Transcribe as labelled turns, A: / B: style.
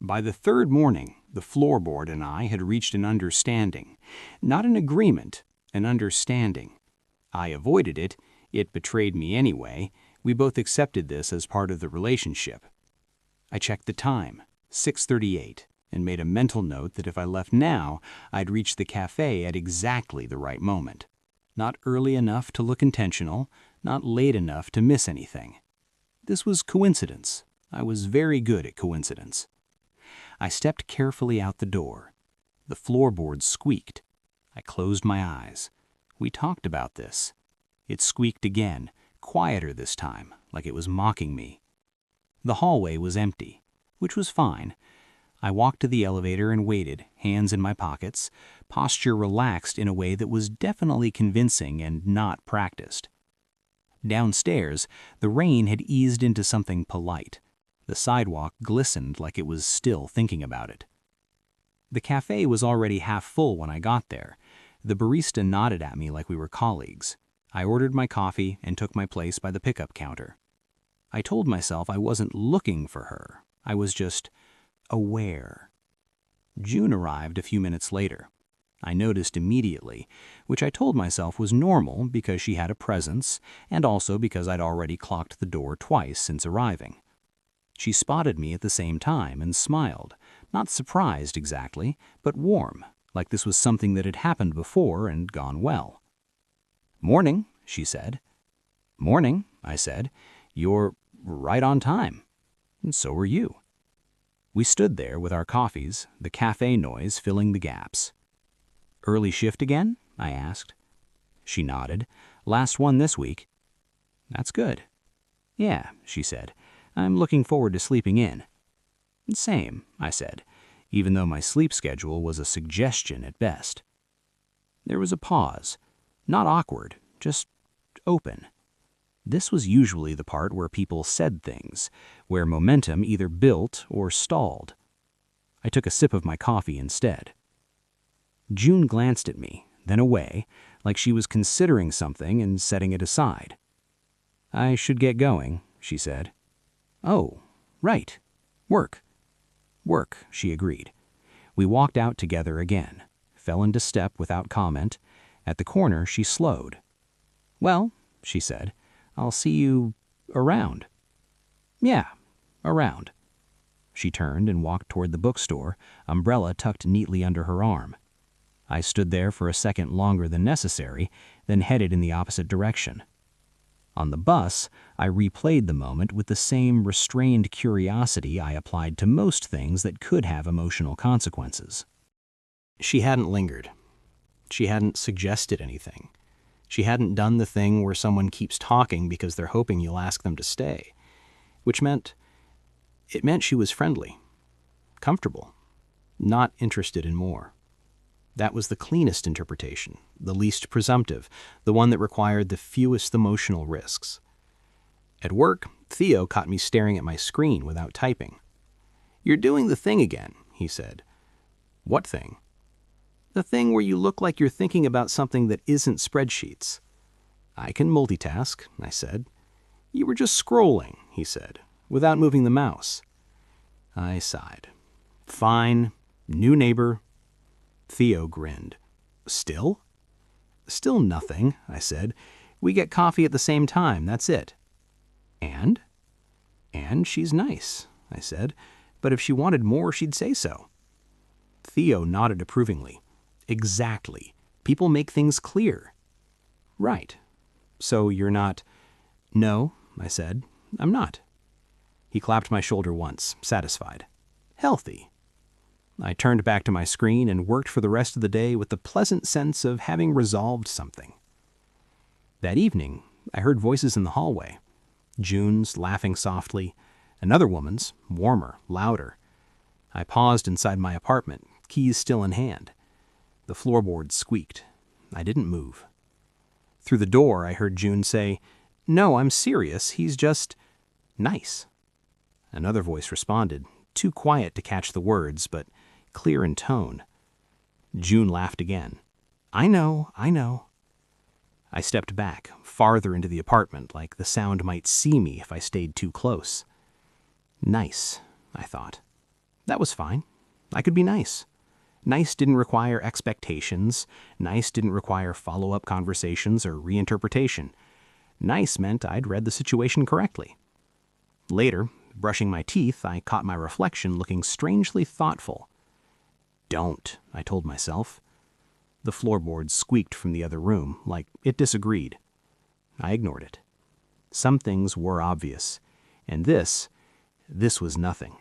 A: By the third morning, the floorboard and I had reached an understanding. Not an agreement, an understanding. I avoided it. It betrayed me anyway. We both accepted this as part of the relationship. I checked the time, 6:38, and made a mental note that if I left now, I'd reach the cafe at exactly the right moment. Not early enough to look intentional, not late enough to miss anything. This was coincidence. I was very good at coincidence. I stepped carefully out the door. The floorboards squeaked. I closed my eyes. We talked about this. It squeaked again, quieter this time, like it was mocking me. The hallway was empty, which was fine. I walked to the elevator and waited, hands in my pockets, posture relaxed in a way that was definitely convincing and not practiced. Downstairs, the rain had eased into something polite. The sidewalk glistened like it was still thinking about it. The cafe was already half full when I got there. The barista nodded at me like we were colleagues. I ordered my coffee and took my place by the pickup counter. I told myself I wasn't looking for her. I was just aware. June arrived a few minutes later. I noticed immediately, which I told myself was normal because she had a presence and also because I'd already clocked the door twice since arriving. She spotted me at the same time and smiled, not surprised exactly, but warm, like this was something that had happened before and gone well. "Morning," she said. "Morning," I said. "You're right on time. And so are you." We stood there with our coffees, the cafe noise filling the gaps. "Early shift again?" I asked. She nodded. "Last one this week." "That's good." "Yeah," she said. "I'm looking forward to sleeping in." "Same," I said, even though my sleep schedule was a suggestion at best. There was a pause. Not awkward, just open. This was usually the part where people said things, where momentum either built or stalled. I took a sip of my coffee instead. June glanced at me, then away, like she was considering something and setting it aside. "I should get going," she said. "Oh, right. Work." "Work," she agreed. We walked out together again, fell into step without comment. At the corner, she slowed. "Well," she said, "I'll see you around." "Yeah, around." She turned and walked toward the bookstore, umbrella tucked neatly under her arm. I stood there for a second longer than necessary, then headed in the opposite direction. On the bus, I replayed the moment with the same restrained curiosity I applied to most things that could have emotional consequences. She hadn't lingered. She hadn't suggested anything. She hadn't done the thing where someone keeps talking because they're hoping you'll ask them to stay, which meant she was friendly, comfortable, not interested in more. That was the cleanest interpretation, the least presumptive, the one that required the fewest emotional risks. At work, Theo caught me staring at my screen without typing. "You're doing the thing again," he said. "What thing?" "The thing where you look like you're thinking about something that isn't spreadsheets." "I can multitask," I said. "You were just scrolling," he said, "without moving the mouse." I sighed. "Fine. New neighbor." Theo grinned. "Still?" "Still nothing," I said. "We get coffee at the same time, that's it." "And?" "And she's nice," I said. "But if she wanted more, she'd say so." Theo nodded approvingly. "Exactly. People make things clear." "Right. So you're not—" "No," I said. "I'm not." He clapped my shoulder once, satisfied. "Healthy." I turned back to my screen and worked for the rest of the day with the pleasant sense of having resolved something. That evening, I heard voices in the hallway. June's, laughing softly. Another woman's, warmer, louder. I paused inside my apartment, keys still in hand. The floorboards squeaked. I didn't move. Through the door, I heard June say, "No, I'm serious. He's just nice." Another voice responded, too quiet to catch the words, but clear in tone. June laughed again. I know. I stepped back, farther into the apartment, like the sound might see me if I stayed too close. Nice, I thought. That was fine. I could be nice. Nice didn't require expectations. Nice didn't require follow-up conversations or reinterpretation. Nice meant I'd read the situation correctly. Later, brushing my teeth, I caught my reflection looking strangely thoughtful. Don't, I told myself. The floorboards squeaked from the other room, like it disagreed. I ignored it. Some things were obvious, and this was nothing.